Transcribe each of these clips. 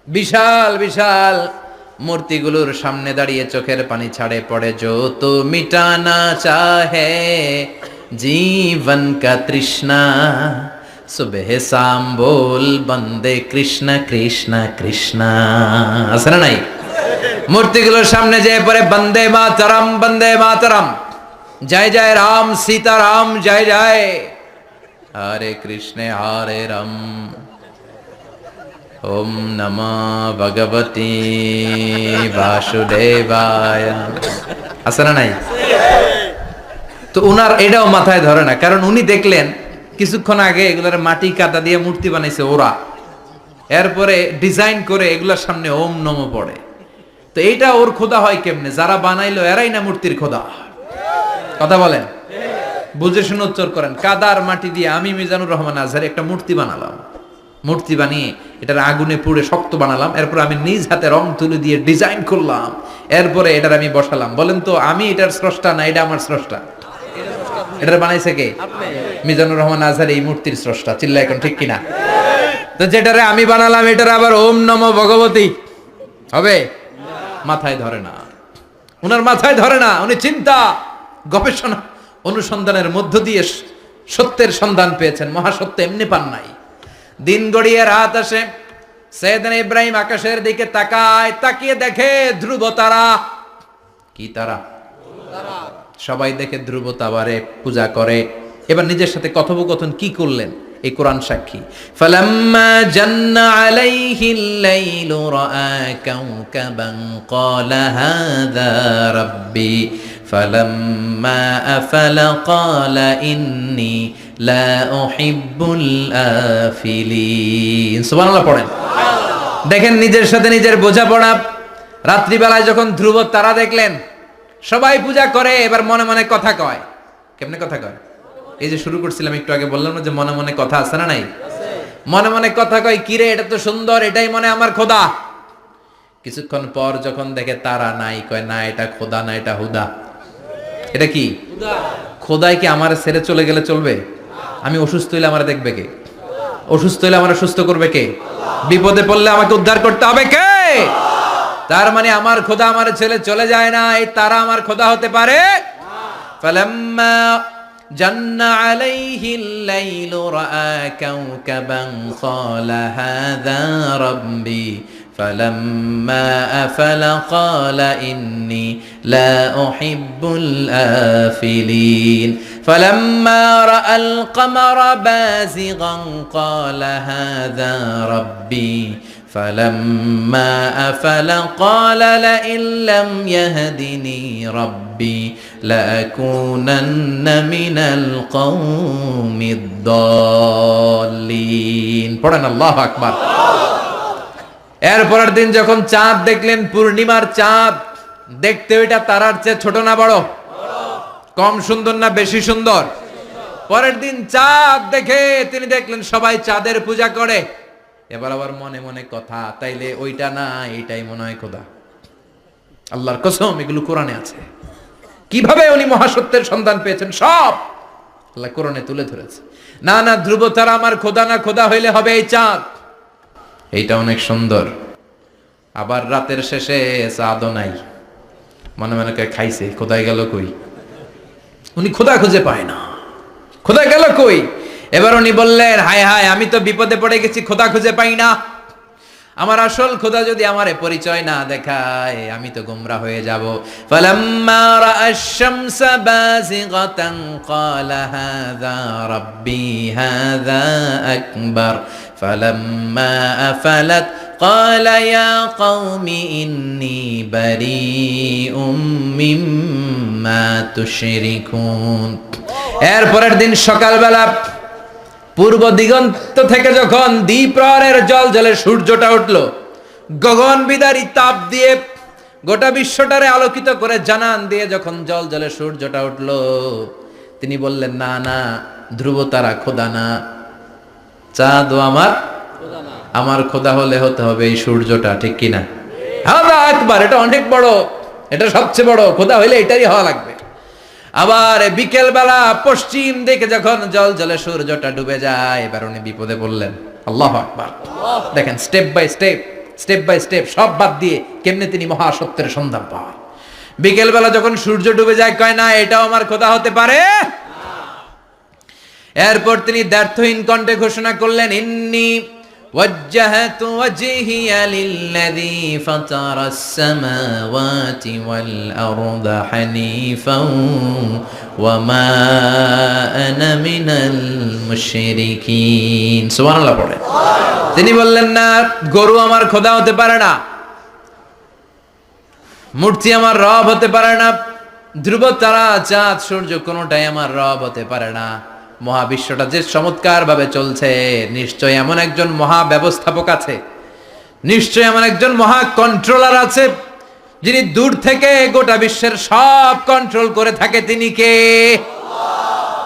বিশাল বিশাল মূর্তিগুলোর সামনে দাঁড়িয়ে চোখের পানি ছাড়ে পড়ে, जो तो मिटाना चाहे जीवन का तृष्णा सुबह शाम बोल बंदे कृष्ण कृष्ण कृष्ण। আছে না নাই? মূর্তিগুলোর সামনে যেয়ে পড়ে বন্দে মাতরম, জয় জয় রাম সীতারাম জয় জয়, হরে কৃষ্ণ হরে রাম, ওম নমঃ ভগবতে বাসুদেবায়। আছে না নাই? তো উনার এটাও মাথায় ধরে না, কারণ উনি দেখলেন কিছুক্ষণ আগে এগুলোর মাটি কাদা দিয়ে মূর্তি বানাইছে ওরা, এরপরে ডিজাইন করে এগুলোর সামনে ওম নমঃ পড়ে। তো এইটা ওর খোদা হয় কেমনে? যারা বানাইলো এরাই না মূর্তির খোদা। কথা বলেন, বুঝে শুনে উচ্চারণ করেন। কাদার মাটি দিয়ে আমি মিজানুর রহমান আজহারি একটা মূর্তি বানালাম, মূর্তি বানিয়ে এটার আগুনে পুড়ে শক্ত বানালাম, এরপর আমি নিজ হাতে রং তুলি দিয়ে ডিজাইন করলাম, এরপরে এটার আমি বসালাম। বলেন তো আমি এটার স্রষ্টা না এটা আমার স্রষ্টা? এটার বানাইছে কে? মিজানুর রহমান আজহারি এই মূর্তির স্রষ্টা। চিল্লা এখন ঠিক কিনা? তো যেটারে আমি বানালাম এটার আবার ওম নমঃ ভগবতী হবে? মাথায় ধরে না, উনার মাথায় ধরে না। উনি চিন্তা গবেষণা অনুসন্ধানের মধ্য দিয়ে সত্যের সন্ধান পেয়েছেন। মহাসত্য এমনি পান নাই। দিন গড়িয়ে রাত আসে, সৈয়দনা ইব্রাহিম আকাশের দিকে তাকায়, তাকিয়ে দেখে ধ্রুব তারা। কি তারা? সবাই দেখে ধ্রুব তারারে পূজা করে। এবার নিজের সাথে কথোপকথন কি করলেন এই কোরআন সাক্ষী। ফালাম্মা জান্না আলাইহিল লাইলু রাআ কাওকাবান ক্বালা হাযা রাব্বি ফালাম্মা আফালা ক্বালা ইন্নী লা উহিব্বুল আফিলিন। সুবহানাল্লাহ পড়েন। দেখেন নিজের সাথে নিজের বোঝাপড়া। রাত্রিবেলায় যখন ধ্রুব তারা দেখলেন সবাই পূজা করে, এবার মনে মনে কথা কয়। কেমনে কথা কয়? এই যে শুরু করছিলাম একটু আগে, বললাম না যে মনে মনে কথা আছে না নাই? মনে মনে কথা কয়, কিরে এটা তো সুন্দর, এটাই মনে আমার খোদা। কিছুক্ষণ পর যখন দেখে তারা নাই, কয় না এটা খোদা না, এটা হুদা। এটা কি? খোদাই কি আমার ছেড়ে চলে গেলে চলবে? আমি অসুস্থ হইলে আমার দেখবে কে? অসুস্থ হইলে আমার সুস্থ করবে কে? বিপদে পড়লে আমাকে উদ্ধার করতে হবে কে? তার মানে আমার খোদা আমার ছেলে চলে যায় না, এই তারা আমার খোদা হতে পারে? ফালাম্মা জান্না আলাইহিল লাইলু রাআ কাওকাবান ক্বালা হাযা রাব্বি ফালাম্মা আফালা ক্বালা ইন্নী লা উহিব্বুল আফিলিন ফালাম্মা রাআল কমারা বাযিগান ক্বালা হাযা রাব্বি فلما أفل قال لئن لم يهدني ربي لأكونن من القوم الضالين। পড়েন আল্লাহু আকবার। এরপরের দিন যখন চাঁদ দেখলেন, পূর্ণিমার চাঁদ, দেখতে ওইটা তারার চেয়ে ছোট না বড়? কম সুন্দর না বেশি সুন্দর? পরের দিন চাঁদ দেখে তিনি দেখলেন সবাই চাঁদের পূজা করে। এবার আবার মনে মনে কথা, তাইলে ওইটা না এইটাই মনে হয় খোদা। আল্লাহর কসম এগুলো কোরআনে আছে। কিভাবে উনি মহাসত্যের সন্ধান পেয়েছেন সব আল্লাহ কোরআনে তুলে ধরেছে। না না ধ্রুব তারা আমার খোদা না, খোদা হইলে হবে এই চাঁদ। এইটা অনেক সুন্দর। আবার রাতের শেষে চাঁদও নাই, মনে মনে খাইছে খোদাই গেল কই? উনি খোদা খুঁজে পায় না, খোদা গেল কই? এবার উনি বললেন, হায় হায় আমি তো বিপদে পড়ে গেছি, খোদা খুঁজে পাই না। আমার আসল খোদা যদি আমারে পরিচয় না দেখায় আমি তো গোমরা হয়ে যাব। ফালাম্মা রাআশ শামসা বাযিগাতান ক্বালা হাযা রাব্বি হাযা আকবার ফালাম্মা আফালাত ক্বালা ইয়া কওমি ইন্নী বারীউম মিম্মা তুশরিকুন। এরপরের দিন সকালবেলা পূর্ব দিগন্ত থেকে যখন দ্বিপ্রহরের জলে সূর্যটা উঠল, গগন বিদারী তাপ দিয়ে গোটা বিশ্বটারে আলোকিত করে জানান দিয়ে যখন জলে সূর্যটা উঠল, তিনি বললেন, না না ধ্রুব তারা খোদা না, চাঁদও আমার খোদা হলে হতে হবে এই সূর্যটা। ঠিক কিনা? হাযা আকবার, এটা অনেক বড়, এটা সবচেয়ে বড়, খোদা হইলে এটাই হওয়া লাগবে। আবার বিকেল বেলা পশ্চিম দিকে যখন জলে সূর্যটা ডুবে যায়, এবার উনি বিপদে পড়লেন। আল্লাহু আকবার। দেখেন step by step step by step সব বাদ দিয়ে কেমনে তিনি মহাসত্যের সন্ধান পান। বিকেলবেলা যখন সূর্য ডুবে যায় কয় না এটাও আমার খোদা হতে পারে। এরপর তিনি দ্ব্যর্থহীন কণ্ঠে ঘোষণা করলেন, ইন্নী ওয়াজ্জাহাতু ওয়াজহিয়া লিল্লাযী ফাতারাস সামাওয়াতি ওয়াল আরদা হানিফান ওয়া মা আনা মিনাল মুশরিকিন। সুবহানাল্লাহ পড়ে। তিনি বললেন না গরু আমার খোদা হতে পারে না, মূর্তি আমার রব হতে পারে না, ধ্রুব তারা চাঁদ সূর্য কোনোটাই আমার রব হতে পারে না। মহাবিশ্বটা যে চমৎকার ভাবে চলছে নিশ্চয় এমন একজন মহা ব্যবস্থাপক আছে, নিশ্চয় এমন একজন মহা কন্ট্রোলার আছে যিনি দূর থেকে গোটা বিশ্বের সব কন্ট্রোল করে থাকে। তিনি কে?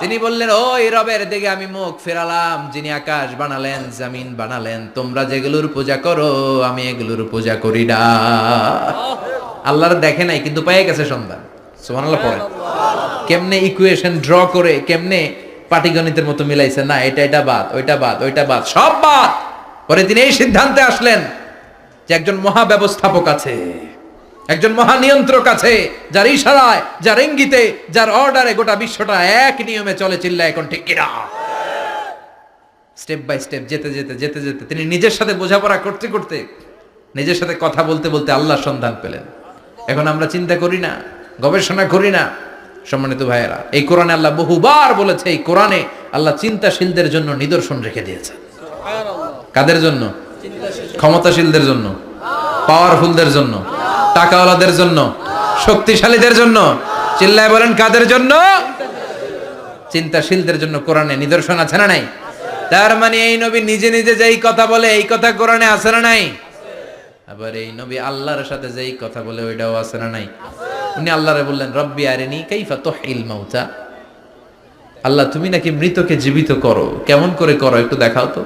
তিনি বললেন ওই রবের দিকে আমি মুখ ফেরালাম যিনি আকাশ বানালেন, জমিন বানালেন। তোমরা যেগুলোর পূজা করো আমি এগুলোর পূজা করি না। আল্লাহর দেখে নাই কিন্তু পেয়ে গেছে সন্তান। সুবহানাল্লাহ পড়ে। কেমনে ইকুয়েশন ড্র করে কেমনে পাটিগণিতের মতো মিলাইছে, না এটা এটা বাদ, ওইটা বাদ, ওইটা বাদ, সব বাদ। পরে তিনি এই সিদ্ধান্তে আসলেন যে একজন মহা ব্যবস্থাপক আছে, একজন মহা নিয়ন্ত্রক আছে যার ইশারায়, যার ইঙ্গিতে, যার অর্ডারে গোটা বিশ্বটা এক নিয়মে চলে। চিল্লা এখন ঠিক কিনা? স্টেপ বাই স্টেপ যেতে যেতে যেতে যেতে তিনি নিজের সাথে বোঝাপড়া করতে করতে, নিজের সাথে কথা বলতে বলতে আল্লাহর সন্ধান পেলেন। এখন আমরা চিন্তা করি না, গবেষণা করি না। সম্মানিত ভাইয়েরা, এই কোরআনে আল্লাহ বহুবার বলেছে, এই কোরআনে আল্লাহ চিন্তাশীলদের জন্য নিদর্শন রেখে দিয়েছে। কাদের জন্য? ক্ষমতাশীলদের জন্য, পাওয়ারফুলদের জন্য, টাকাওয়ালাদের জন্য, শক্তিশালীদের জন্য। চিল্লায় বলেন কাদের জন্য? চিন্তাশীলদের জন্য কোরআনে নিদর্শন আছে না নাই? তার মানে এই নবী নিজে নিজে যেই কথা বলে এই কথা কোরআনে আছে না নাই? আবার এই নবী আল্লাহর সাথে যেই কথা বলে ওইটাও আছে না নাই? উনি আল্লাহরে বললেন রব্বি আরিনি কাইফা তুহিল মাউতা। আল্লাহ তুমি নাকি মৃতকে জীবিত করো, কেমন করে করো একটু দেখাও তো।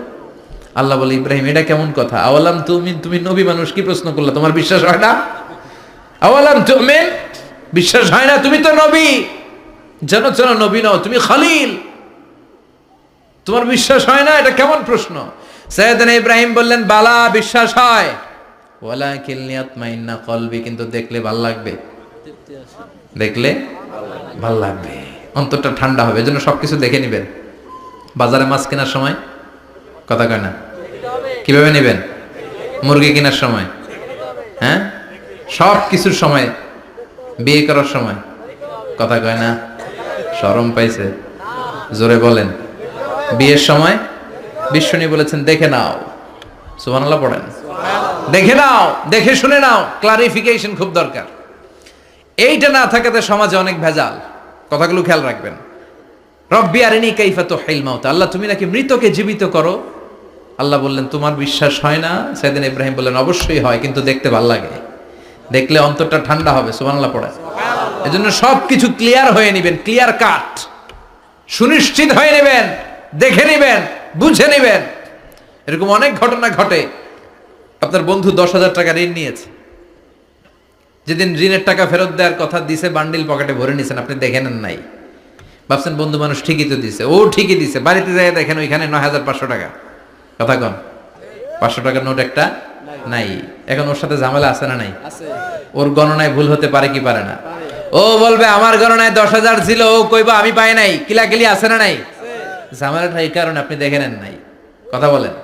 আল্লাহ বলে ইব্রাহিম এটা কেমন কথা? আওয়ালাম তুমিন, তুমি নবী মানুষ কি প্রশ্ন করলা, তোমার বিশ্বাস হয় না? আওয়ালাম তুমিন, বিশ্বাস হয় না? তুমি তো নবী, জানো জানো নবী নও, তুমি খলিল, তোমার বিশ্বাস হয় না? এটা কেমন প্রশ্ন? সাইয়েদনা ইব্রাহিম বললেন বালা, বিশ্বাস হয়, ওয়ালাকিন লিয়াতমাইন্না কলবি, কিন্তু দেখলে ভাল লাগবে, দেখলে ভাল লাগবে, অন্তরটা ঠান্ডা হবে। এজন্য সবকিছু দেখে নিবেন। বাজারে মাছ কেনার সময় কথা কয় না, কিভাবে নেবেন? মুরগি কেনার সময়, হ্যাঁ, সব কিছুর সময়, বিয়ে করার সময় কথা কয় না, শরম পাইছে, জোরে বলেন। বিয়ের সময় বিশ্বনী বলেছেন দেখে নাও। সুবহানাল্লাহ পড়েন। দেখে নাও, দেখে শুনে নাও, ক্লারিফিকেশন খুব দরকার। এইটা না থাকাতে সমাজে অনেক ভেজাল। কথাগুলো খেয়াল রাখবেন। রব্বি আরিনি কাইফা তুহিল মাউতা, আল্লাহ তুমি নাকি মৃতকে জীবিত করো। আল্লাহ বললেন তোমার বিশ্বাস হয় না? সাইয়েদনা ইব্রাহিম বললেন অবশ্যই হয়, কিন্তু দেখতে ভালো লাগে, দেখলে অন্তরটা ঠান্ডা হবে। সুবহানাল্লাহ পড়ে। এজন্য সবকিছু ক্লিয়ার হয়ে নেবেন, ক্লিয়ার কাট, সুনিশ্চিত হয়ে নেবেন, দেখে নেবেন, বুঝে নেবেন। এরকম অনেক ঘটনা ঘটে। আপনার বন্ধু 10,000 টাকা ঋণ নিয়েছে, যেদিন ঋণের টাকা ফেরত দেওয়ার কথা দিছে বান্ডিল পকেটে ভরে নিছেন, আপনি দেখে নেন নাই, ভাবছেন বন্ধু মানুষ ঠিকই তো দিছে, ও ঠিকই দিছে। বাড়িতে যাই দেখেন ওইখানে 9,500 টাকা। কথা কন, 500 টাকার নোট একটা নাই। এখন ওর সাথে ঝামেলা আছে না নাই? ওর গণনায় ভুল হতে পারে কি পারে না? ও বলবে আমার গণনায় 10,000 ছিল, ও কইবা আমি পাই নাই, কিলাকিলি আছে না নাই? ঝামেলাটা এই কারণে আপনি দেখে নেন নাই। কথা বলেন।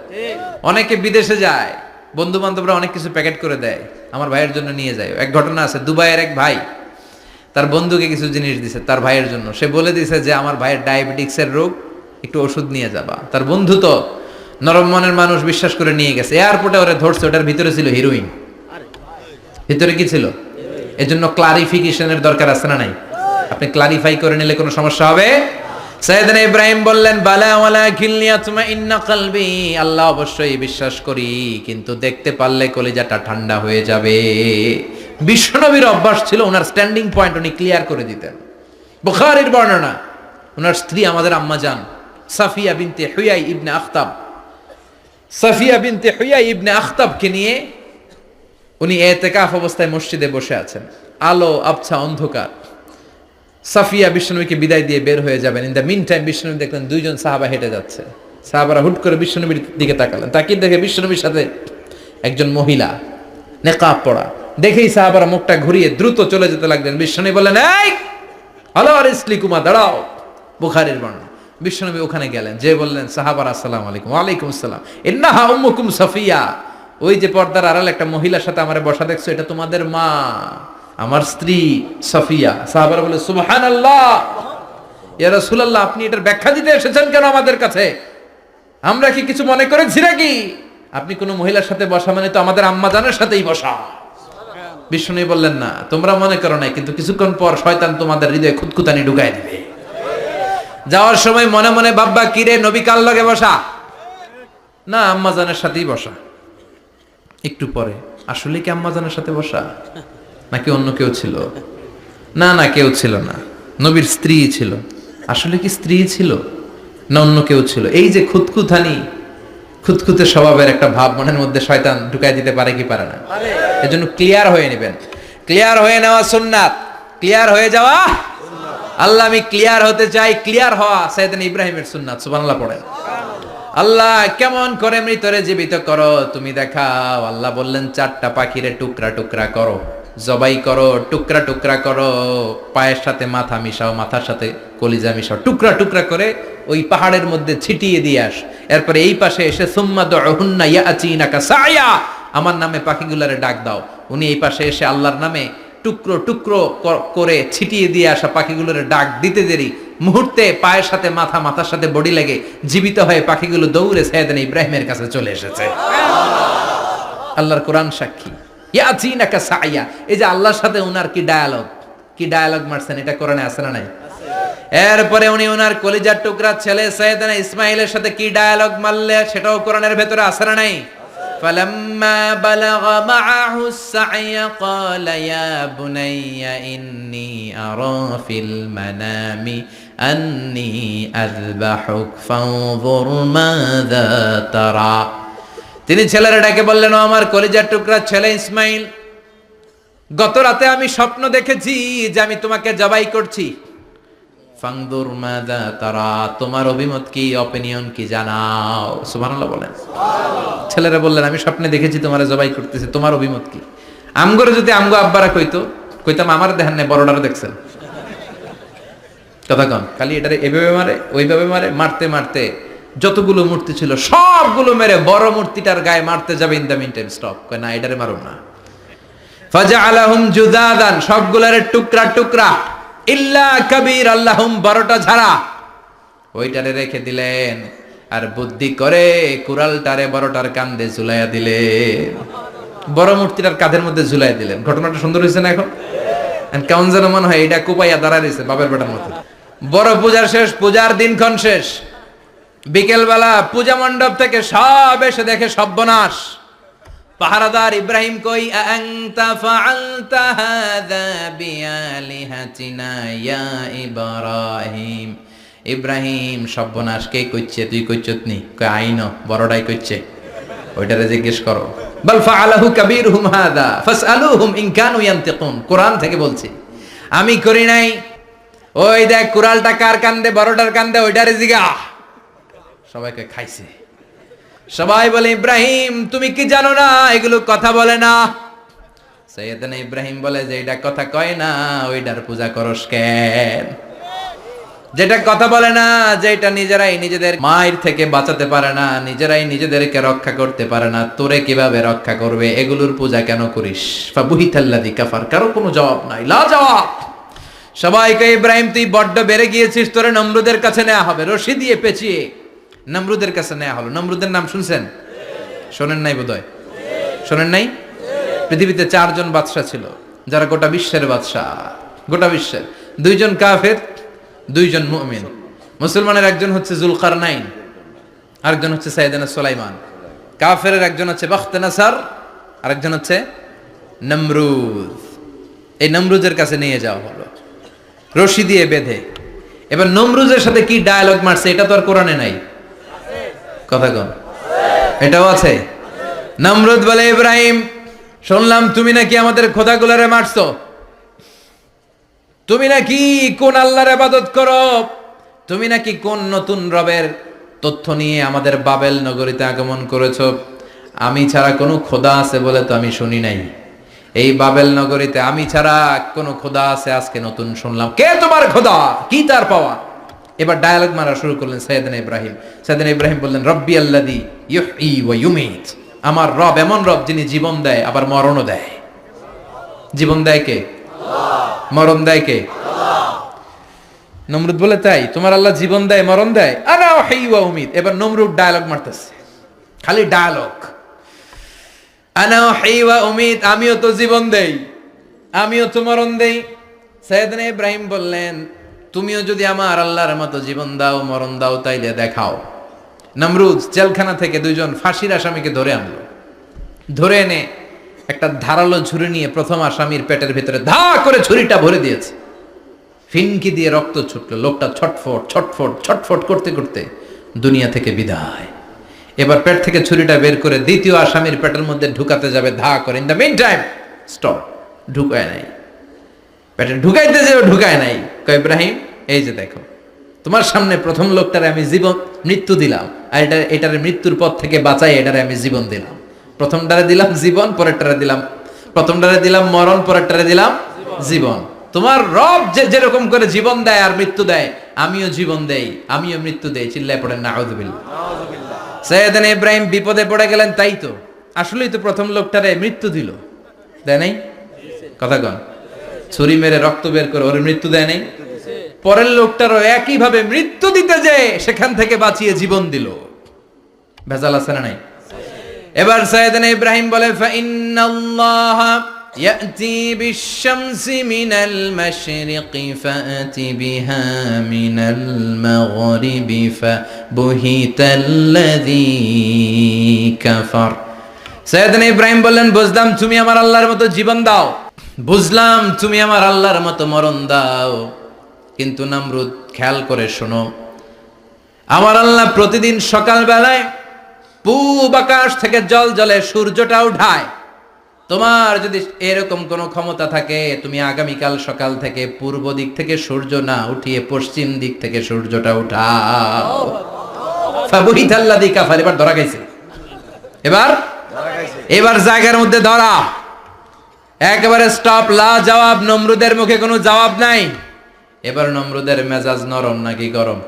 অনেকে বিদেশে যায়, বন্ধু বান্ধবরা অনেক কিছু প্যাকেট করে দেয়, আমার ভাইয়ের জন্য নিয়ে যায়। এক ঘটনা আছে, দুবাইয়ের এক ভাই তার বন্ধুকে কিছু জিনিস দিছে তার ভাইয়ের জন্য। সে বলে দিছে যে আমার ভাইয়ের ডায়াবেটিক্সের রোগ, একটু ওষুধ নিয়ে যাবা। তার বন্ধু তো নরম মনের মানুষ, বিশ্বাস করে নিয়ে গেছে। এয়ারপোর্টে ওরা ধরছে, ওটার ভিতরে ছিল হিরোইন। ভিতরে কি ছিল? এজন্য ক্লারিফিকেশনের দরকার আছে না নাই? আপনি ক্লারিফাই করে নিলে কোনো সমস্যা হবে? সাইয়েদনা ইব্রাহিম বললেন বালা ওয়ালাকিন লিয়াতমাইন্না কলবি, আল্লাহ অবশ্যই বিশ্বাস করি, কিন্তু দেখতে পারলে কলিজাটা ঠান্ডা হয়ে যাবে। বিশ্বনবীর অভ্যাস ছিল, ওনার স্ট্যান্ডিং পয়েন্ট উনি ক্লিয়ার করে দিতেন। বুখারীর বর্ণনা, ওনার স্ত্রী আমাদের আম্মা জান সাফিয়া বিনতে হুয়াই ইবনে আখতাব, সাফিয়া বিনতে হুয়াই ইবনে আখতাবকে নিয়ে উনি ইতিকাফ অবস্থায় মসজিদে বসে আছেন। আলো আবছা অন্ধকার। সাফিয়া বিশ্বনবীকে বিদায় দিয়ে বের হয়ে যাবেন। ইন দ্য মিন টাইম বিশ্বনবী দেখলেন 2 জন সাহাবা হেঁটে যাচ্ছে। সাহাবারা হুট করে বিশ্বনবীর দিকে তাকালেন, তাকিয়ে দেখে বিশ্বনবীর সাথে একজন মহিলা নেকাব পড়া, দেখেই সাহাবারা মুখটা ঘুরিয়ে দ্রুত চলে যেতে লাগলেন। বিশ্বনবী বললেন, এই হলো আর ইসলিকুমা, দাঁড়াও। বুখারীর বর্ণনা। বিশ্বনবী ওখানে গেলেন, যে বললেন সাহাবারা আসসালামু আলাইকুম। ওয়ালাইকুম আসসালাম। ইন্নাহা উম্মুকুম সাফিয়া, ওই যে পর্দার আড়াল একটা মহিলার সাথে আমারে বসা দেখছো, এটা তোমাদের মা, আমার স্ত্রী সাফিয়া। সাহাবারা বলে, সুবহানাল্লাহ, ইয়া রাসূলুল্লাহ, আপনি এটার ব্যাখ্যা দিতে এসেছেন কেন আমাদের কাছে? আমরা কি কিছু মনে করেছি নাকি? আপনি কোন মহিলার সাথে বসা মানে তো আমাদের আম্মা জানের সাথেই বসা। বিষ্ণু বললেন, না, তোমরা মনে করো না, কিন্তু কিছুক্ষণ পর শয়তান তোমাদের হৃদয়ে খুঁতখুঁতানি ঢুকাই দিবে। যাওয়ার সময় মনে মনে ভাববা, কিরে নবী কার লগে বসা? না, আম্মা জানের সাথেই বসা। একটু পরে, আসলে কি আম্মা জানের সাথে বসা নাকি অন্য কেউ ছিল? না না, কেউ ছিল না, নবীর স্ত্রী ছিল। আসলে কি স্ত্রী ছিল না অন্য কেউ ছিল? এই যে খুঁতখুঁতানি, খুঁতখুঁতে স্বভাবের একটা ভাব মনের মধ্যে শয়তান ঢুকাই দিতে পারে কি পারে না? এজন্য ক্লিয়ার হয়ে নেবেন। ক্লিয়ার হয়ে নেওয়া সুন্নাত, ক্লিয়ার হয়ে যাওয়া। আল্লাহ, আমি ক্লিয়ার হতে চাই। ক্লিয়ার হওয়া সাইয়েদনা ইব্রাহিমের সুন্নাত। সুবহানাল্লাহ পড়েন। আল্লাহ, কেমন করে মৃতরে জীবিত করো তুমি দেখাও। আল্লাহ বললেন, 4টা পাখিরে টুকরা টুকরা করো, জবাই করো, টুকরা টুকরা করো, পায়ের সাথে মাথা মিশাও, মাথার সাথে কলিজা মিশাও, টুকরা টুকরা করে ওই পাহাড়ের মধ্যে ছিটিয়ে দিয়ে আস। এরপরে এই পাশে এসে সুম্মা দুহুন্না ইয়াতিনাকা সায়া, আমার নামে পাখিগুলারে ডাক দাও। উনি এই পাশে এসে আল্লাহর নামে টুকরো টুকরো করে ছিটিয়ে দিয়ে আসা পাখিগুলোরে ডাক দিতে দেরি মুহূর্তে পায়ের সাথে মাথা, মাথার সাথে বডি লেগে জীবিত হয়ে পাখিগুলো দৌড়ে সাইয়েদনা ইব্রাহিমের কাছে চলে এসেছে। আল্লাহর কোরআন সাক্ষী। ইয়াতিনাকা সায়া, এই যে আল্লাহর সাথে উনার কি ডায়ালগ মারছেন, এটা কোরআনে আছে না নাই? এরপরে উনি ওনার কলিজার টুকরা ছেলে সাইয়েদনা ইসমাইলের সাথে কি ডায়ালগ মারলে, সেটাও কোরআনের ভেতরে আছে না নাই? ফালাম্মা বালাগা মাআহু সাইয়া ক্বালা ইয়া বুনাইয়া ইন্নী আরা ফিল মানামি আন্নী আযবাহুক ফানজুর মাযা তারা। তিনি ছেলেরা ডেকে বললেন, ও আমার কলিজার টুকরা ছেলে ইসমাইল, গত রাতে আমি স্বপ্ন দেখেছি যে আমি তোমাকে জবাই করছি। ফানজুর মাযা তারা, তোমার অভিমত কি, অপিনিয়ন কি জানাও। সুবহানাল্লাহ বলেন। ছেলেরা বললেন, আমি স্বপ্নে দেখেছি তোমারে জবাই করতেছি, তোমার অভিমত কি? আমগরে যদি আমগো আব্বারা কইতাম আমার দেখেন না, বড়টারও দেখছেন। কথা কন, খালি এটারে এভাবে মারে ওইভাবে মারে, মারতে মারতে যতগুলো মূর্তি ছিল সবগুলো মেরে বড় মূর্তিটার গায়ে মারতে যাবে, in the mean time stop, কয় না, এটারে মারো না। ফাজআলাহুম জুদাদান, সবগুলারে টুকরা টুকরা, ইল্লা কাবীর আল্লাহুম, বড়টা ছাড়া ওইটারে রেখে দিলেন। আর বুদ্ধি করে কুড়ালটারে বড়টার কাঁধে ঝুলাইয়া দিলেন, বড় মূর্তিটার কাঁধের মধ্যে ঝুলাই দিলেন। ঘটনাটা সুন্দর হয়েছে না? এখন কেমন যেন মনে হয় এটা কুপাইয়া দাঁড়া রয়েছে বাবের বেটার মতো। বড় পূজার শেষ, পূজার দিনক্ষণ শেষ। বিকেলবেলা পূজা মণ্ডপ থেকে সব এসে দেখে সর্বনাশ। পাহারাদার ইব্রাহিম কই, আনতা ফাআলতা হাযা বিআলিহাতিনা ইয়া ইব্রাহিম। ইব্রাহিম, সর্বনাশ কে কইছে? তুই কইছত নি? কয় আইনো, বড়টাই কইছে, ওইটারে জিজ্ঞেস করো। বাল ফাআলাহু কাবীরুহুম হাযা ফাসআলুহুম ইন কানু ইয়ানতিকুন। কোরআন থেকে বলছি, আমি করি নাই। ওই দেখ কুড়ালটা কার কান্দে, বড়টার কান্দে, ওইটারে জিগা। সবাইকে খাইছে। সবাই বলে, ইব্রাহিম তুমি কি জানো না এগুলো কথা বলে না? সাইয়েদনা ইব্রাহিম বলে, যে এটা কথা কয় না ওইটার পূজা করস কেন? যেটা কথা বলে না, যেটা নিজেরাই নিজেদের মায়ের থেকে বাঁচাতে পারে না, নিজেরাই নিজেদেরকে রক্ষা করতে পারে না, তোরে কিভাবে রক্ষা করবে? এগুলোর পূজা কেন করিস? ফাবুহিতাল্লাযী কাফার। কারো কোনো জবাব নাই, লা জবাব। সবাইকে, ইব্রাহিম তুই বড্ড বেড়ে গিয়েছিস, তোরে নমরুদের কাছে নেওয়া হবে, রশি দিয়ে পেঁচিয়ে নমরুদের কাছে নেওয়া হলো। নমরুদের নাম শুনছেন? শোনেন নাই বোধহয়। শোনেন নাই? পৃথিবীতে 4 জন বাদশা ছিল, যারা গোটা বিশ্বের বাদশা। গোটা বিশ্বের 2 জন কাফের, 2 জন মুমিন। মুসলমানের একজন হচ্ছে জুলকারনাইন, আরেকজন হচ্ছে সাইয়েদনা সুলাইমান। কাফেরের একজন হচ্ছে বাখতানাসার, আরেকজন হচ্ছে নমরুদ। এই নমরুদের কাছে নিয়ে যাওয়া হলো রশি দিয়ে বেঁধে। এবার নমরুদের সাথে কি ডায়ালগ মারছে, এটা তো আর কোরআনে নাই। কথা কন, এটাও আছে। নমরুদ বলে, ইব্রাহিম শুনলাম তুমি নাকি আমাদের খোদাগুলারে মারছো, তুমি নাকি কোন আল্লাহর ইবাদত করো, তুমি নাকি কোন নতুন রবের তথ্য নিয়ে আমাদের বাবেল নগরীতে আগমন করেছো। আমি ছাড়া কোনো খোদা আছে বলে তো আমি শুনি নাই। এই বাবেল নগরীতে আমি ছাড়া কোনো খোদা আছে আজকে নতুন শুনলাম। কে তোমার খোদা? কি তার পাওয়া? এবার ডায়ালগ মারা শুরু করলেন সাইয়েদনা ইব্রাহিম। সাইয়েদনা ইব্রাহিম বললেন, রব্বি আল্লাযী ইউহয়ী ওয়া ইউমীত। আমার রব এমন রব যিনি জীবন দেয় আবার মরণও দেয়। জীবন দেয় কে? আল্লাহ। মরণ দেয় কে? আল্লাহ। নমরুদ বলে, তাই তোমার আল্লাহ জীবন দেয় মরণ দেয়? আনা উহয়ী ওয়া উমীত। এবার নমরুদ ডায়ালগ মারতেছে, খালি ডায়ালগ। আনা উহয়ী ওয়া উমীত, আমিও তো জীবন দেই, আমিও তো মরণ দেই। সাইয়েদনা ইব্রাহিম বললেন, তুমিও যদি আমার আল্লাহর মতো জীবন দাও মরণ দাও তাইলে দেখাও। নমরুদ জেলখানা থেকে দুইজন ফাঁসির আসামিকে ধরে আনলো। ধরে এনে একটা ধারালো ছুরি নিয়ে প্রথম আসামির পেটের ভিতরে ধা করে ছুরিটা ভরে দিয়েছে। ফিনকি দিয়ে রক্ত ছুটলো। লোকটা ছটফট ছটফট ছটফট করতে করতে দুনিয়া থেকে বিদায়। এবার পেট থেকে ছুরিটা বের করে দ্বিতীয় আসামির পেটের মধ্যে ঢুকাতে যাবে ধা করে। In the mean time stop, ঢুকায় নাই। পেটে ঢুকাইতে যাবে, ঢুকায় নাই। কয়, ইব্রাহিম এই যে দেখো, তোমার সামনে প্রথম লোকটারে আমি জীবন মৃত্যু দিলাম, আর এটার মৃত্যুর পথ থেকে বাঁচাই এটারে আমি জীবন দিলাম। প্রথমটারে দিলাম জীবন, পরেরটারে দিলাম, প্রথমটারে দিলাম মরণ, পরেরটারে দিলাম জীবন। তোমার রব যেরকম করে জীবন দেয় আর মৃত্যু দেয়, আমিও জীবন দেই, আমিও মৃত্যু দেই। চিল্লায় পড়েন নাউযুবিল্লাহ। সাইয়েদনা ইব্রাহিম বিপদে পড়ে গেলেন। তাই তো, আসলেই তো প্রথম লোকটারে মৃত্যু দিল, দেয় নাই? কথা কন। ছুরি মেরে রক্ত বের করে ওর মৃত্যু দেয় নাই? পরের লোকটারও একই ভাবে মৃত্যু দিতে যে সেখান থেকে বাঁচিয়ে জীবন দিল। ভেজাল আছে না নাই? এবার সাইয়েদনা ইব্রাহিম বলে, ফাইন্নাল্লাহা ইয়াতি বিশ-শামসি মিনাল মাশরিকি ফাআতি বিহা মিনাল মাগরিবি ফাবুহিতাল্লাযী কাফার। সাইয়েদনা ইব্রাহিম বললেন, বুঝলাম তুমি আমার আল্লাহর মতো জীবন দাও, বুঝলাম তুমি আমার আল্লাহর মতো মরণ দাও, কিন্তু নমরুদ খেয়াল করে শোনো, আমার আল্লাহ প্রতিদিন সকাল বেলায় পূব আকাশ থেকে জল জলে সূর্যটা উঠায়। তোমার যদি এরকম কোনো ক্ষমতা থাকে, তুমি আগামীকাল সকাল থেকে পূর্ব দিক থেকে সূর্য না উঠিয়ে পশ্চিম দিক থেকে সূর্যটা উঠাও। ফাবুহিতাল্লাযী কাফার। এবার ধরা খাইছে, এবার জায়গার মধ্যে ধরা, একেবারে স্টপ, লা জবাব। নমরুদের মুখে কোনো জবাব নাই। এবার নমরুদের মেজাজ নরম নাকি গরম?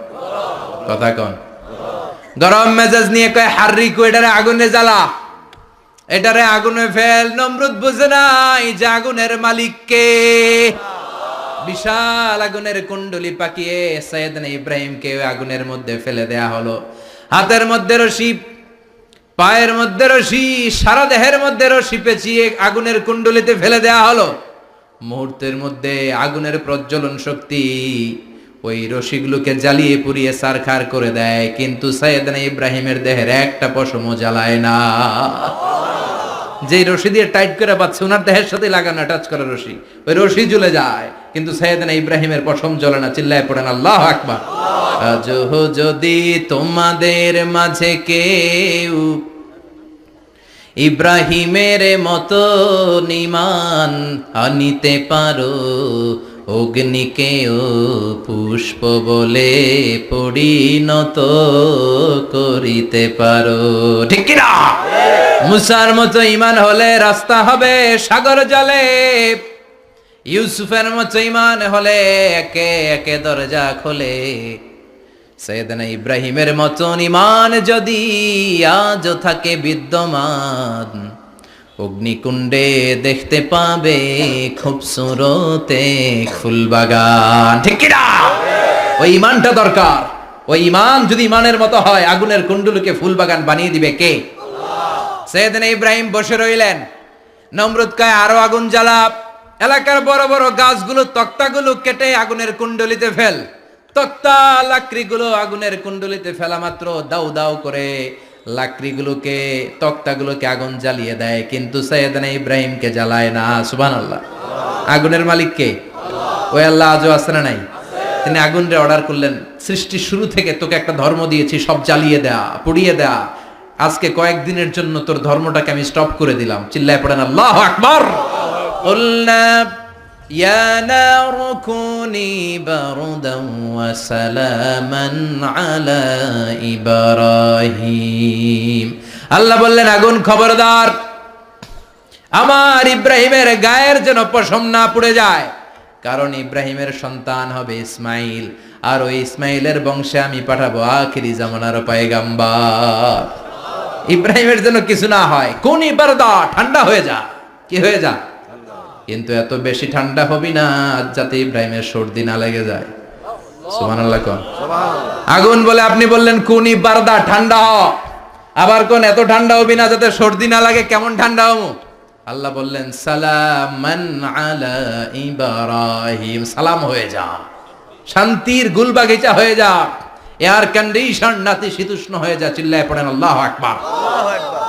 কথা কন। গরম মেজাজ নিয়ে কয়, হাররিকু, এটারে আগুনে জ্বালা, এটারে আগুনে ফেল। নমরুদ বুঝে নাই যে আগুনের মালিক কে। বিশাল আগুনের কুণ্ডলি পাকিয়ে সাইয়েদনা ইব্রাহিমকে আগুনের মধ্যে ফেলে দেয়া হলো। হাতের মধ্যে রশি, পায়ের মধ্যে রশি, সারা দেহের মধ্যে রশি পেঁচিয়ে আগুনের কুণ্ডলিতে ফেলে দেয়া হলো। মুহূর্তের মধ্যে আগুনের প্রজ্বলন শক্তি ওই রশিগুলোকে জ্বালিয়ে পুড়িয়ে সারখার করে দেয়, কিন্তু সাইয়েদনা ইব্রাহিমের দেহের একটা পশমও জ্বালায় না। যে রশি দিয়ে টাইট করে বাঁধছে, ওনার দেহের সাথে লাগানো টাচ করা রশি, ওই রশি জ্বলে যায়, কিন্তু সাইয়েদনা ইব্রাহিমের পশম জ্বলে না। চিল্লায় পড়েন আল্লাহু আকবার। আজহ যদি তোমাদের মাঝে কেউ ইব্রাহিমের মতো ঈমান আনিতে পারো, অগ্নিকেও পুষ্প বলে পরিণত করিতে পারো। ঠিক কিনা? মুসার মতো ঈমান হলে রাস্তা হবে সাগর জলে, ইউসুফের মতো ঈমান হলে একে একে দরজা খোলে। সাইয়েদনা ইব্রাহিমের মতন ঈমান যদি আজ থাকে বিদ্যমান, অগ্নিকুণ্ডে দেখতে পাবে খুবসুরত এক ফুলবাগান। ঠিক কি না? ওই ঈমানটা দরকার। ওই ঈমান যদি ঈমানের মতো হয়, আগুনের কুণ্ডলকে ফুলবাগান বানিয়ে দিবে কে? আল্লাহ। সাইয়েদনা ইব্রাহিম বসে রইলেন। নমরুদ কয়, আরো আগুন জ্বালা, এলাকার বড় বড় গাছগুলো, তক্তাগুলো কেটে আগুনের কুণ্ডলিতে ফেল। তক্তা লাকড়িগুলো আগুনের কুণ্ডলিতে ফেলা মাত্র দাউ দাউ করে লাকড়িগুলোকে, তক্তাগুলোকে আগুন জ্বালিয়ে দেয়, কিন্তু সাইয়েদনা ইব্রাহিমকে জ্বালায় না। সুবহানাল্লাহ। আগুনের মালিক কে? আল্লাহ। ওই আল্লাহ আজও আছে না নাই? তিনি আগুনরে অর্ডার করলেন, সৃষ্টির শুরু থেকে তোকে একটা ধর্ম দিয়েছি, সব জ্বালিয়ে দেয়া, পুড়িয়ে দেয়া, আজকে কয়েকদিনের জন্য তোর ধর্মটাকে আমি স্টপ করে দিলাম। চিল্লায় পড়েন আল্লাহু আকবার। কুলনা ইয়া নারু কুনি বারদান ওয়া সালামান আলা ইব্রাহিম। আল্লাহ বললেন আগুন খবরদার, আমার ইব্রাহিমের গায়ের যেন পশম না পুড়ে যায়, কারণ ইব্রাহিমের সন্তান হবে ইসমাইল, আর ওই ইসমাইলের বংশে আমি পাঠাবো আখিরি জামানার পয়গাম্বার। ইব্রাহিমের যেন কিছু না হয়, কোন বারদা, ঠান্ডা হয়ে যা, কি হয়ে যা, কিন্তু এত বেশি ঠান্ডা হবি না যাতে ইব্রাহিমের সর্দি না লেগে যায়। সুবহানাল্লাহ কোন। আগুন বলে আপনি বললেন কোনি বারদা, ঠান্ডা হ, আবার কোন এত ঠান্ডা হবি না যাতে সর্দি না লাগে, কেমন ঠান্ডা হবো? আল্লাহ বললেন সালামান আলা ইব্রাহিম, সালাম হয়ে যা, শান্তির গুলবাগিচা হয়ে যা, এয়ার কন্ডিশন নাতিশীতোষ্ণ হয়ে যা। চিল্লায় পড়েন আল্লাহু আকবার।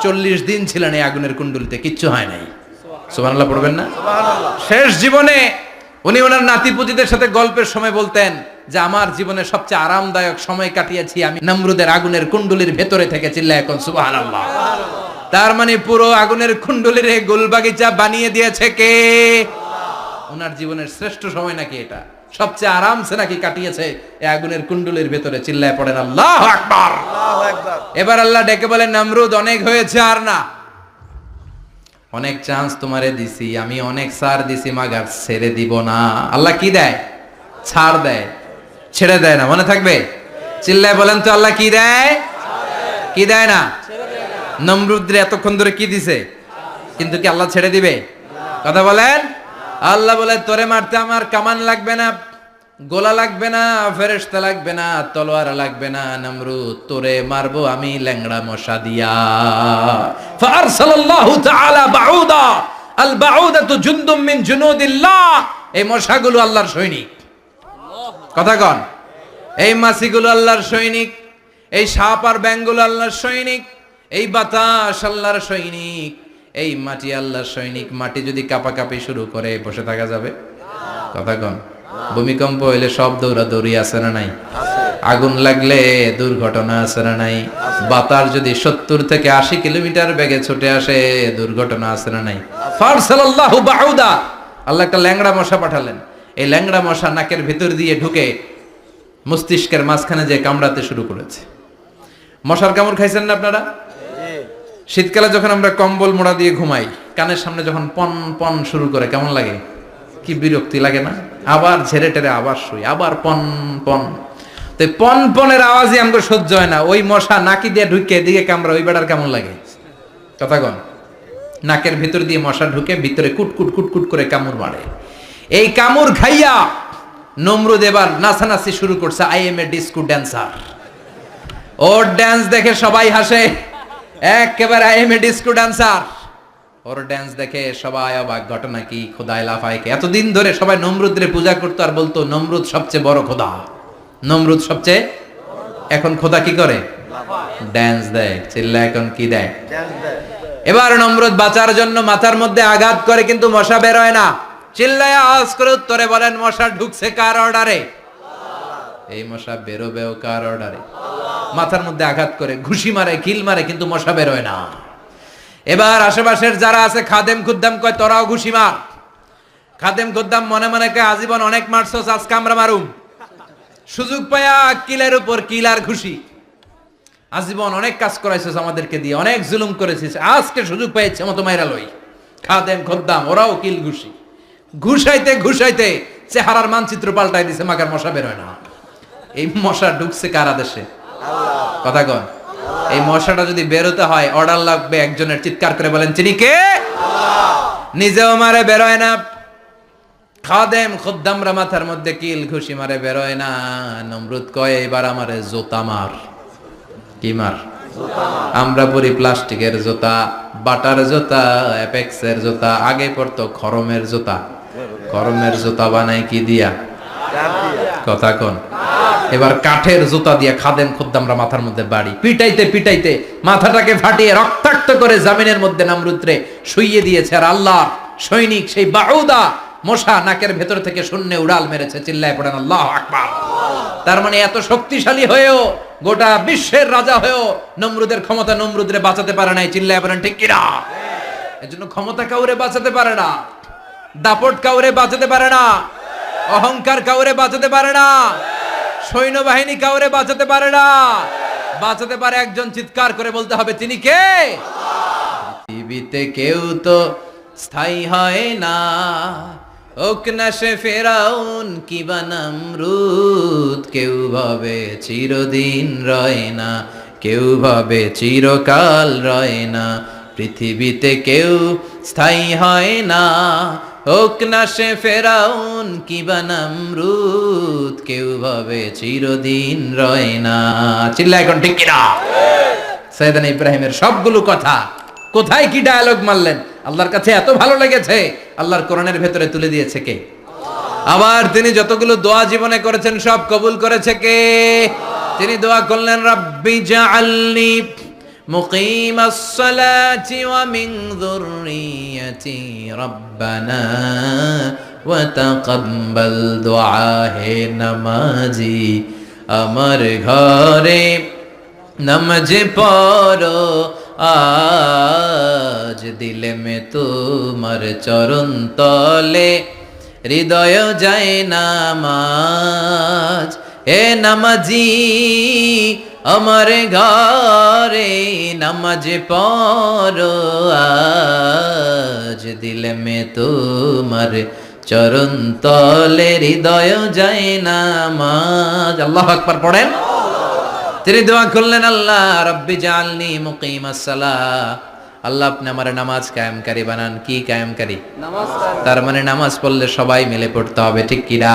40 দিন ছিলেন এই আগুনের কুণ্ডুলিতে, কিচ্ছু হয় নাই। সুবহানাল্লাহ পড়বেন না? শেষ জীবনে উনি ওনার নাতিপুতিদের সাথে গল্পের সময় বলতেন যে আমার জীবনে সবচেয়ে আরামদায়ক সময় কাটিয়েছি আমি নমরুদের আগুনের কুণ্ডুলির ভেতরে থেকে। চিল্লায় এখন সুবহানাল্লাহ। তার মানে পুরো আগুনের কুণ্ডুলির গোলবাগিচা বানিয়ে দিয়েছে কে? ওনার জীবনের শ্রেষ্ঠ সময় নাকি এটা, সবচেয়ে আরামসে নাকি কাটিয়েছে এই আগুনের কুণ্ডুলির ভেতরে। চিল্লায় পড়েন আল্লাহু আকবার। এবার আল্লাহ ডেকে বলেন নমরুদ অনেক হয়েছে, আর না, অনেক চান্স তোমারে দিছি আমি, অনেক ছাড় দিছি, মাগার ছেড়ে দিব না। আল্লাহ কি দেয়? ছাড় দেয়, ছেড়ে দেয় না। মনে থাকবে? চিল্লায় বলেন তো আল্লাহ কি দেয়? কি দেয় না? নমরুদরে এতক্ষণ ধরে কি দিছে, কিন্তু কি আল্লাহ ছেড়ে দিবে? কথা বলেন। আল্লাহ বলে তোরে মারতে আমার কামান লাগবে না, গোলা লাগবে না, ফেরেশতা লাগবে না, তলোয়ার লাগবে না, নমরুদ তোরে মারবো আমি ল্যাংড়া মশা দিয়া। ফারসালাল্লাহু তাআলা বাউদা, আল বাউদাতু জুনদুম মিন জুনুদিল্লাহ। এই মশাগুলো আল্লাহর সৈনিক। কথা কন। এই মাছিগুলো আল্লাহর সৈনিক, এই সাপ আর ব্যাঙগুলো আল্লাহর সৈনিক, এই বাতাস আল্লাহর সৈনিক, এই মাটি আল্লাহর সৈনিক। মাটি যদি কাঁপাকাঁপি শুরু করে বসে থাকা যাবে? কথা কন। ভূমিকম্প হইলে সব দৌড়াদৌড়ি আছে না নাই? আগুন লাগলে দুর্ঘটনা আছে না নাই? বাতাস যদি 70 থেকে 80 কিলোমিটার বেগে ছুটে আসে দুর্ঘটনা আছে না নাই? ফারসালাল্লাহু বাউদা, আল্লাহ একটা ল্যাংড়া মশা পাঠালেন। এই ল্যাংড়া মশা নাকের ভিতর দিয়ে ঢুকে মস্তিষ্কের মাঝখানে যে কামড়াতে শুরু করেছে। মশার কামড় খাইছেন না আপনারা? শীতকালে যখন আমরা কম্বল মোড়া দিয়ে ঘুমাই, কানের সামনে যখন পন পন শুরু করে কেমন লাগে? কি বিরক্তি লাগে না? আবার ঝেড়ে টেরে আবার শুই, আবার পন পন। তো পন পনের আওয়াজই আমাকে সহ্য হয় না। ওই মশা নাকি দিয়ে ঢুকে এদিকে কামড়া, ওই বেটার কেমন লাগে? কথা কন। নাকের ভিতর দিয়ে মশা ঢুকে ভিতরে কুটকুট কুটকুট করে কামড় মারে। এই কামড় খাইয়া নমরুদ এবার নাচানাচি শুরু করছে। I M A disco dancer. Or dance দেখে সবাই হাসে, একেবারে I M A disco dancer. Or dance দেখে সবাই অবাক। ঘটনা কি? খোদায় লাফায় কে? এতদিন ধরে সবাই নমরুদরে পূজা করতো আর বলতো নমরুদ সবচেয়ে বড় খোদা, নমরুদ সবচেয়ে। এখন খোদা কি করে? ড্যান্স দেয়। চিল্লা এখন কি দেয়? এবার নমরুদ বাঁচার জন্য মাথার মধ্যে আঘাত করে, কিন্তু মশা বের হয় না। চিল্লায় আওয়াজ করে উত্তরে বলেন মশা ঢুকছে কার অর্ডারে? এই মশা বেরোবেও কার অর্ডারে? মাথার মধ্যে আঘাত করে ঘুষি মারে, কিল মারে, কিন্তু মশা বের হয় না। এবার আশেপাশের যারা আছে খাদেম খুদ্দাম কয় তোরাও ঘুষি মার। খাদেম খুদ্দাম মনে মনে কয় আজীবন অনেক মারছস, আজকে আমরা মারুম। সুযোগ পায়া কিলের উপর কিল আর ঘুষি। আজীবন অনেক কাজ করাইছিস আমাদেরকে দিয়ে, অনেক জুলুম করেছিস, আজকে সুযোগ পাইছে মতো মাইরা লই। খাদেম খুদ্দাম ওরাও কিল ঘুষি। ঘুষাইতে ঘুষাইতে চেহারার মানচিত্র পাল্টাই দিছে, মাগার মশা বের হয় না। এই মশা ঢুকছে কার আদেশে? কথা কন। এই মশাটা যদি বেরোতে হয় অর্ডার লাগবে একজনের। চিৎকার করে বলেন চিনি কে? নিজেও মারে, বেরোয় না। খাদেম খুদ্দামরা মাথার মধ্যে কিল ঘুষি মারে, বেরোয় না। নমরুদ কয় এবার আমারে জোতা মার। কি মার? আমরা পরি প্লাস্টিকের জুতা, বাটার জুতা, অ্যাপেক্সের জুতা। আগে পড়তো খরমের জুতা। খরমের জুতা বানায় কি দিয়া? কথা কোন। এবার কাঠের জুতা দিয়া খাদেম খুদ্দামরা মাথার মধ্যে বাড়ি। পিটাইতে পিটাইতে মাথাটাকে ফাটিয়ে রক্তাক্ত করে জামিনের মধ্যে নমরুদরে শুইয়ে দিয়েছে। আর আল্লাহ সৈনিক সেই বাউদা মশা নাকের ভেতর থেকে শূন্যে উড়াল মেরেছে। চিল্লায় পড়েন আল্লাহু আকবার। তার মানে এত শক্তিশালী হয়েও, গোটা বিশ্বের রাজা হয়েও নমরুদের ক্ষমতা নমরুদরে বাঁচাতে পারে নাই। চিল্লায় পড়েন ঠিক কিনা? এজন্য ক্ষমতা কাউরে বাঁচাতে পারে না, দাপট কাউরে বাঁচাতে পারে না, অহংকার কাউরে বাঁচাতে পারে না, সৈন্যবাহিনী কাউরে বাঁচাতে পারে না। বাঁচাতে পারে একজন, চিৎকার করে বলতে হবে তিনি কে? পৃথিবীতে কেউ তো স্থায়ী হয় না, হোক না সে ফেরাউন কিবা নমরুদ। কেউ ভাবে চিরদিন রয় না, কেউ ভাবে চিরকাল রয় না। পৃথিবীতে কেউ স্থায়ী হয় না, হোক না সে ফেরাউন কিবা নমরুদ। কেউ ভাবে চিরদিন রয় না। চিল্লা এখন ঠিক কিনা? সাইয়েদনা ইব্রাহিমের সবগুলো কথা কোথায় কি ডায়ালগ মারলেন, আল্লাহর কাছে এত ভালো লেগেছে, আল্লাহর কোরআনের ভেতরে তুলে দিয়েছে কে? আবার তিনি যতগুলো দোয়া জীবনে করেছেন সব কবুল করেছে কে? তিনি দোয়া করলেন, রাব্বি জাআলনি মুকিমাস সালাতি ওয়া মিন যুররিয়াতি রাব্বানা ওয়া তাকাব্বাল দুআ। হে নামাজি, আমার ঘরে নামাজ পড়ো আজ, দিলে মে তোমার চরণ তলে হৃদয় যায় নামাজ। হে নামাজি, আমার ঘরে নামাজ পড়ো আজ, দিলে মে তোমার চরণ তলে হৃদয় যায় নামাজ। আল্লাহু আকবার পড়েন। তিনি দোয়া করলেন, আল্লাহ রব্বি জাআলনি মুকিমাস সালাহ, আল্লাহ আপনি আমার নামাজ কায়েমকারী বানান। কি কায়েমকারী? নামাজ। তার মানে নামাজ পড়লে সবাই মিলে পড়তে হবে, ঠিক কি না?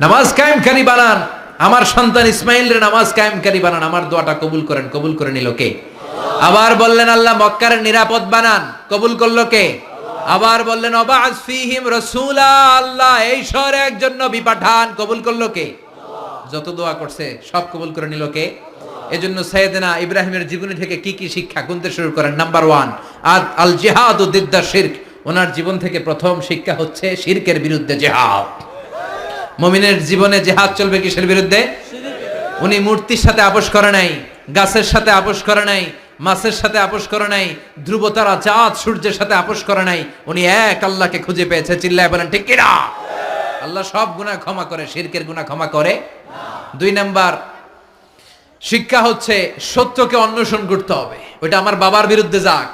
নামাজ কায়েমকারী বানান। আমার সন্তান ইসমাইলের নামাজ কায়েমকারী বানান। আমার দোয়াটা কবুল করেন। কবুল করে নিল কে? আবার বললেন, আল্লাহ মক্কার নিরাপদ বানান। কবুল করলো কে? আবার বললেন, ওয়াবা'আস ফীহিম রাসূলা, আল্লাহ এই শহরে একজন নবী পাঠান। কবুল করলো কে? যত দোয়া করছে সব কবুল করে নিল কে? এজন্য সাইয়েদনা ইব্রাহিমের জীবনী থেকে কি কি শিক্ষা গুনতে শুরু করেন। নাম্বার 1, আল জিহাদু দিদ্দা শিরক। ওনার জীবন থেকে প্রথম শিক্ষা হচ্ছে শিরকের বিরুদ্ধে জিহাদ। মুমিনের জীবনে জিহাদ চলবে কিসের বিরুদ্ধে? উনি মূর্তির সাথে আপোষ করে নাই, গাছের সাথে আপোষ করে নাই, মাছের সাথে আপোষ করে নাই, ধ্রুব তারা চাঁদ সূর্যের সাথে আপোষ করে নাই। উনি এক আল্লাহকে খুঁজে পেয়েছে। চিল্লায় বলেন ঠিক কিনা? আল্লাহ সব গুনাহ ক্ষমা করে, শিরকের গুনাহ ক্ষমা করে না। 2 নাম্বার শিক্ষা হচ্ছে সত্যকে অন্বেষণ করতে হবে। ওইটা আমার বাবার বিরুদ্ধে যাক,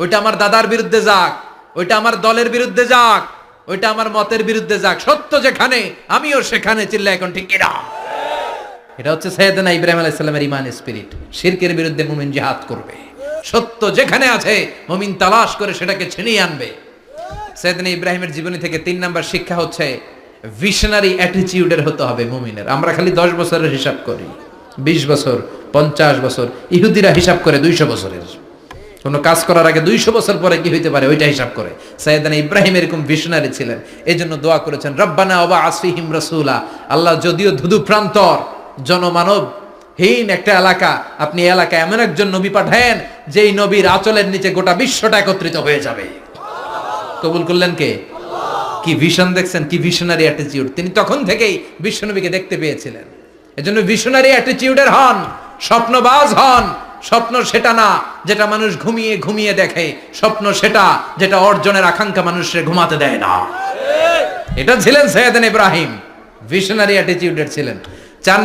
ওইটা আমার দাদার বিরুদ্ধে যাক, ওইটা আমার দলের বিরুদ্ধে যাক, ওইটা আমার মতের বিরুদ্ধে যাক, সত্য যেখানে আমিও সেখানে। চিল্লা এখন ঠিক কিনা? এটা হচ্ছে সাইয়েদনা ইব্রাহিম আলাইহিস সালামের ঈমান স্পিরিট। শিরকের বিরুদ্ধে মুমিন জিহাদ করবে। সত্য যেখানে আছে মুমিন তালাশ করে সেটাকে ছিনিয়ে আনবে। সাইয়েদনা ইব্রাহিমের জীবনী থেকে 3 নাম্বার শিক্ষা হচ্ছে ভিশনারি অ্যাটিটিউডের হতে হবে মুমিনের। আমরা খালি 10 বছরের হিসাব করি, 20 বছর, 50 বছর। ইহুদিরা হিসাব করে 200 বছরের। কোনো কাজ করার আগে 200 বছর পরে কি হইতে পারে ওইটা হিসাব করে। সাইয়েদনা ইব্রাহিম এরকম ভিশনারি ছিলেন। এজন্য দোয়া করেছেন, রব্বানা ওয়াবা'আস ফীহিম রাসূলা, আল্লাহ যদিও ধুধু প্রান্তর জনমানব হীন একটা এলাকা, আপনি এই এলাকায় এমন একজন নবী পাঠায়েন যেই নবীর আঁচলের নিচে গোটা বিশ্বটা একত্রিত হয়ে যাবে। কবুল করলেন কে? কি ভিশন দেখছেন, কি ভিশনারি অ্যাটিটিউড। তিনি তখন থেকেই বিশ্বনবীকে দেখতে পেয়েছিলেন। এজন্য ভিশনারি অ্যাটিটিউডের হন, স্বপ্নবাজ হন। স্বপ্ন সেটা না যেটা মানুষ ঘুমিয়ে ঘুমিয়ে দেখে, স্বপ্ন সেটা যেটা অর্জনের আকাঙ্ক্ষা মানুষকে ঘুমাতে দেয় না। এটা ছিলেন সাইয়েদনা ইব্রাহিম, ভিশনারি অ্যাটিটিউডের ছিলেন। 4